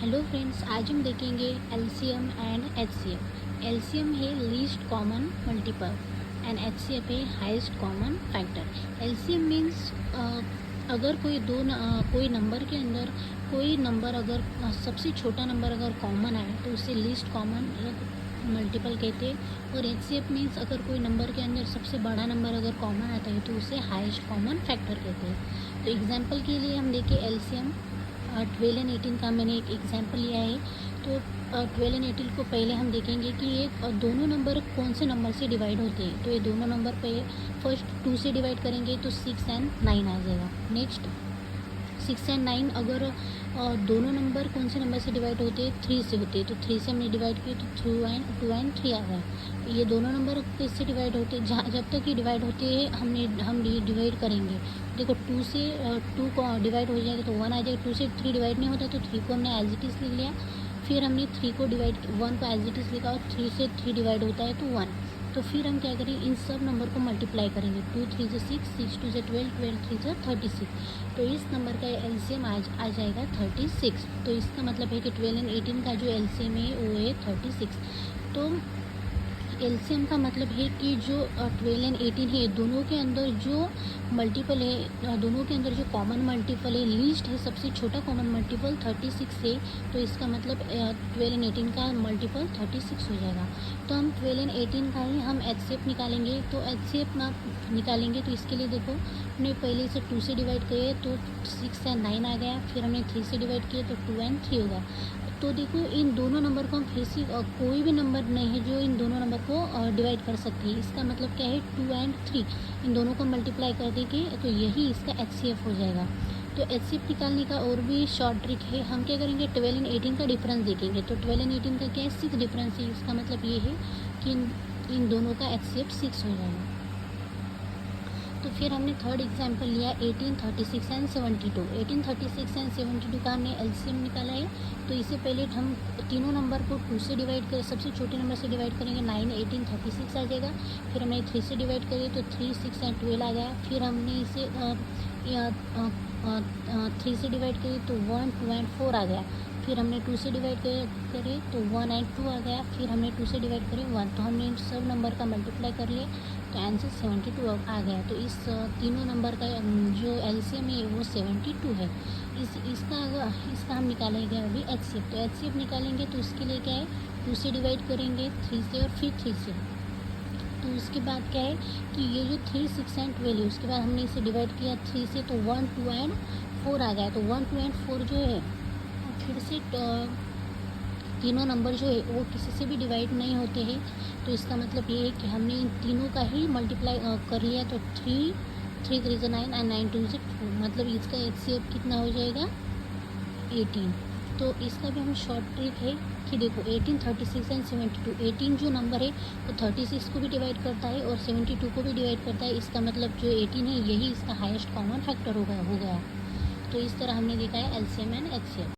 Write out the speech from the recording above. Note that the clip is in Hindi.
हेलो फ्रेंड्स, आज हम देखेंगे एलसीएम एंड एचसीएफ। एलसीएम है least common multiple and HCF है highest common factor. LCM means अगर कोई नंबर के अंदर कोई नंबर अगर सबसे छोटा नंबर अगर कॉमन आए तो उसे लीस्ट कॉमन मल्टीपल कहते हैं। और एचसीएफ मीन्स अगर कोई नंबर के अंदर सबसे बड़ा नंबर अगर कॉमन आता है तो उसे हाईएस्ट कॉमन फैक्टर कहते हैं। तो एग्जांपल के लिए हम देखें एलसीएम 12 एंड 18 का मैंने एक एग्जांपल लिया है। तो 12 एंड 18 को पहले हम देखेंगे कि ये दोनों नंबर कौन से नंबर से डिवाइड होते हैं। तो ये दोनों नंबर पे फर्स्ट 2 से डिवाइड करेंगे तो 6 एंड 9 आ जाएगा। नेक्स्ट 6 एंड 9 अगर दोनों नंबर कौन से नंबर से डिवाइड होते हैं, 3 से होते हैं। तो 3 से हमने डिवाइड किया तो 2 एंड 3 आ गया। ये दोनों नंबर किससे डिवाइड होते हैं, जहाँ जब तक ये डिवाइड होते हैं हम डिवाइड करेंगे। देखो 2 से 2 को डिवाइड हो जाएगा तो 1 आ जाएगा। 2 से 3 डिवाइड नहीं होता तो 3 को हमने एज इट इज़ लिख लिया। फिर हमने 3 को डिवाइड 1 को एज इट इज़ लिखा और 3 से 3 डिवाइड होता है तो 1। तो फिर हम क्या करेंगे, इन सब नंबर को मल्टीप्लाई करेंगे। 2 3 से 6, 6 2 से 12, 12 3 से 36। तो इस नंबर का एलसीएम आ जाएगा 36। तो इसका मतलब है कि 12 एंड 18 का जो एलसीएम है वो है 36। तो एलसीएम का मतलब है कि जो 12 एंड 18 है दोनों के अंदर जो मल्टीपल है, दोनों के अंदर जो कॉमन मल्टीपल है, लीस्ट है सबसे छोटा कॉमन मल्टीपल 36 है। तो इसका मतलब 12 एंड 18 का मल्टीपल 36 हो जाएगा। तो हम 12 एंड 18 का ही हम एचसीएफ निकालेंगे। तो एचसीएफ ना निकालेंगे तो इसके लिए देखो हमने पहले से 2 से डिवाइड किए तो 6 एंड 9 आ गया। फिर हमने 3 से डिवाइड किए तो 2 एंड 3 होगा। तो देखो इन दोनों नंबर को हम फिर से कोई भी नंबर नहीं है जो इन दोनों नंबर को डिवाइड कर सकती है। इसका मतलब क्या है, 2 एंड 3 इन दोनों को मल्टीप्लाई कर देंगे तो यही इसका एचसीएफ हो जाएगा। तो एचसीएफ निकालने का और भी शॉर्ट ट्रिक है। हम क्या करेंगे, 12 एंड 18 का डिफरेंस देखेंगे। तो 12 एंड 18 का क्या है, 6 डिफरेंस है। इसका मतलब ये है कि इन दोनों का एचसीएफ 6 हो जाएगा। तो फिर हमने थर्ड एग्जांपल लिया 18 36 एंड 72। 18 36 एंड 72 का हमने एलसीएम निकाला है। तो इससे पहले हम तीनों नंबर को 2 से डिवाइड करें, सबसे छोटे नंबर से डिवाइड करेंगे। 9 18 36 आ जाएगा। फिर हमने 3 से डिवाइड करें तो 3 6 एंड 12 आ गया। फिर हमने इसे 3 से डिवाइड करें तो 1 2 एंड 4 आ गया। फिर हमने 2 से डिवाइड करें तो 1 एंड 2 आ गया। फिर हमने 2 से डिवाइड करें 1। तो हमने इन सब नंबर का मल्टीप्लाई कर लिया तो आंसर 72 आ गया। तो इस तीनों नंबर का जो एलसीएम है वो 72 है। इसका हम निकालेंगे अभी एचसीएफ। तो एचसीएफ निकालेंगे तो इसके लिए क्या है, 2 से डिवाइड करेंगे 3 से और फिर 3 से। तो उसके बाद क्या है कि ये जो 3 6 एंड 12 है उसके बाद हमने इसे डिवाइड किया 3 से तो 1 2 एंड 4 आ गया। तो 1 2 एंड 4 जो है फिर से तीनों नंबर जो है वो किसी से भी डिवाइड नहीं होते हैं। तो इसका मतलब ये है कि हमने इन तीनों का ही मल्टीप्लाई कर लिया। तो 3 3 3 से 9 एंड 9 2 से 2, मतलब इसका एचसीएफ कितना हो जाएगा 18। तो इसका भी हम शॉर्ट ट्रिक है कि देखो 18 36 एंड 72। 18 जो नंबर है वो 36 को भी डिवाइड करता है और 72 को भी डिवाइड करता है। इसका मतलब जो 18 है यही इसका हाईएस्ट कॉमन फैक्टर हो गया। तो इस तरह हमने देखा है एलसीएम एंड एचसीएफ।